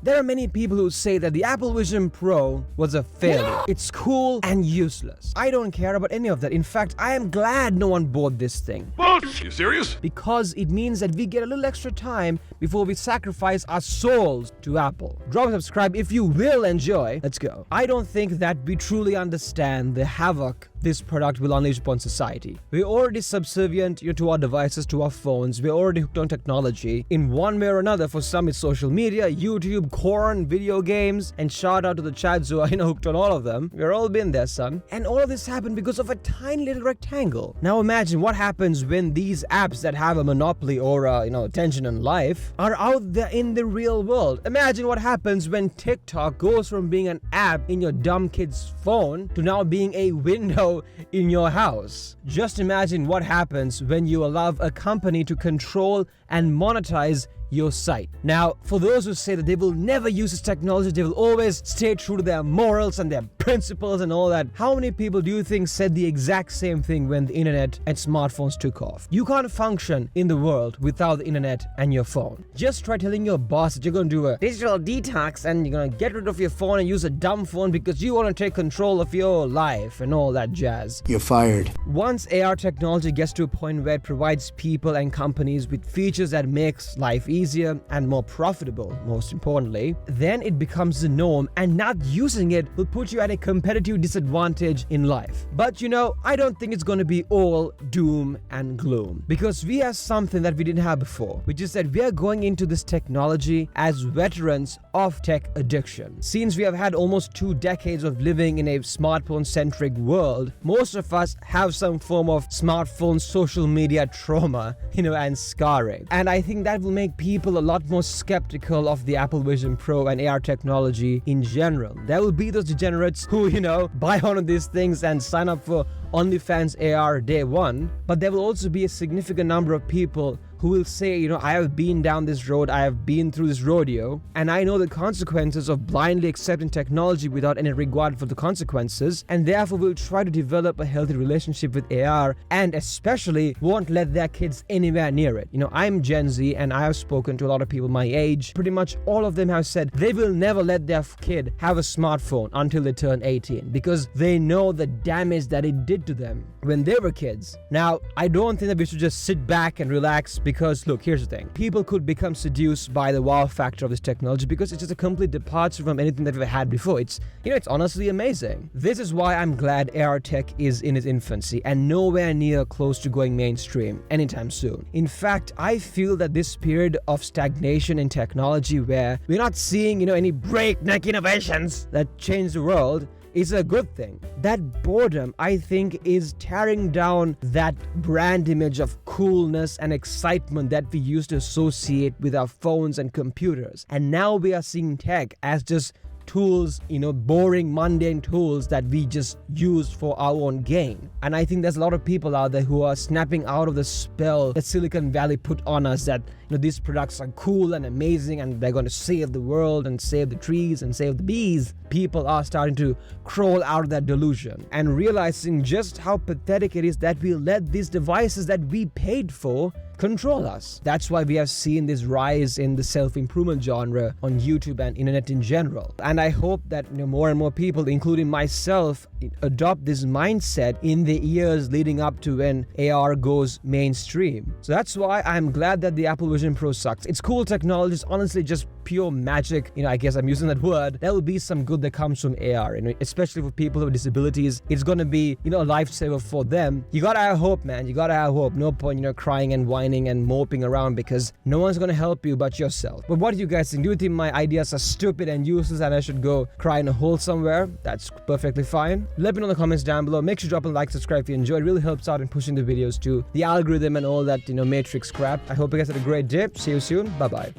there are many people who say that the Apple Vision Pro was a failure. It's cool and useless. I don't care about any of that. In fact, I am glad no one bought this thing. You serious? Because it means that we get a little extra time before we sacrifice our souls to Apple. Drop a subscribe if you will enjoy. Let's go. I don't think that we truly understand the havoc this product will unleash upon society. We're already subservient to our devices, to our phones. We're already hooked on technology in one way or another. For some, it's social media, YouTube, corn, video games, and shout out to the chads who are hooked on all of them. We're all been there, son. And all of this happened because of a tiny little rectangle. Now imagine what happens when these apps that have a monopoly or attention in life are out there in the real world. Imagine what happens when TikTok goes from being an app in your dumb kid's phone to now being a window in your house. Just imagine what happens when you allow a company to control and monetize your site. Now, for those who say that they will never use this technology, they will always stay true to their morals and their principles and all that, how many people do you think said the exact same thing when the internet and smartphones took off? You can't function in the world without the internet and your phone. Just try telling your boss that you're going to do a digital detox and you're going to get rid of your phone and use a dumb phone because you want to take control of your life and all that jazz. You're fired. Once AR technology gets to a point where it provides people and companies with features that makes life easier and more profitable, most importantly, then it becomes the norm, and not using it will put you at a competitive disadvantage in life. But I don't think it's going to be all doom and gloom, because we have something that we didn't have before, which is that we are going into this technology as veterans of tech addiction. Since we have had almost 2 decades of living in a smartphone-centric world, most of us have some form of smartphone social media trauma, and scarring. And I think that will make people a lot more skeptical of the Apple Vision Pro and AR technology in general. There will be those degenerates who, buy one of these things and sign up for OnlyFans AR day one, but there will also be a significant number of people who will say, I have been down this road, I have been through this rodeo, and I know the consequences of blindly accepting technology without any regard for the consequences, and therefore will try to develop a healthy relationship with AR, and especially won't let their kids anywhere near it. I'm Gen Z, and I have spoken to a lot of people my age. Pretty much all of them have said they will never let their kid have a smartphone until they turn 18, because they know the damage that it did to them when they were kids. Now, I don't think that we should just sit back and relax, because look, here's the thing. People could become seduced by the wow factor of this technology because it's just a complete departure from anything that we've had before. It's honestly amazing. This is why I'm glad AR tech is in its infancy and nowhere near close to going mainstream anytime soon. In fact, I feel that this period of stagnation in technology where we're not seeing, any breakneck innovations that change the world is a good thing. That boredom, I think, is tearing down that brand image of coolness and excitement that we used to associate with our phones and computers. And now we are seeing tech as just tools, boring, mundane tools that we just use for our own gain. And I think there's a lot of people out there who are snapping out of the spell that Silicon Valley put on us, that these products are cool and amazing and they're going to save the world and save the trees and save the bees. People are starting to crawl out of that delusion and realizing just how pathetic it is that we let these devices that we paid for control us. That's why we have seen this rise in the self-improvement genre on YouTube and internet in general. And I hope that more and more people, including myself, adopt this mindset in the years leading up to when AR goes mainstream. So that's why I'm glad that the Apple Vision Pro sucks. It's cool technology. It's honestly just pure magic. I guess I'm using that word. There will be some good that comes from AR, especially for people with disabilities. It's going to be, a lifesaver for them. You gotta have hope, man. You gotta have hope. No point, crying and whining and moping around because no one's going to help you but yourself. But what do you guys think? Do you think my ideas are stupid and useless and I should go cry in a hole somewhere? That's perfectly fine. Let me know in the comments down below. Make sure to drop a like, subscribe if you enjoy. It really helps out in pushing the videos to the algorithm and all that, matrix crap. I hope you guys had a great day. See you soon. Bye-bye.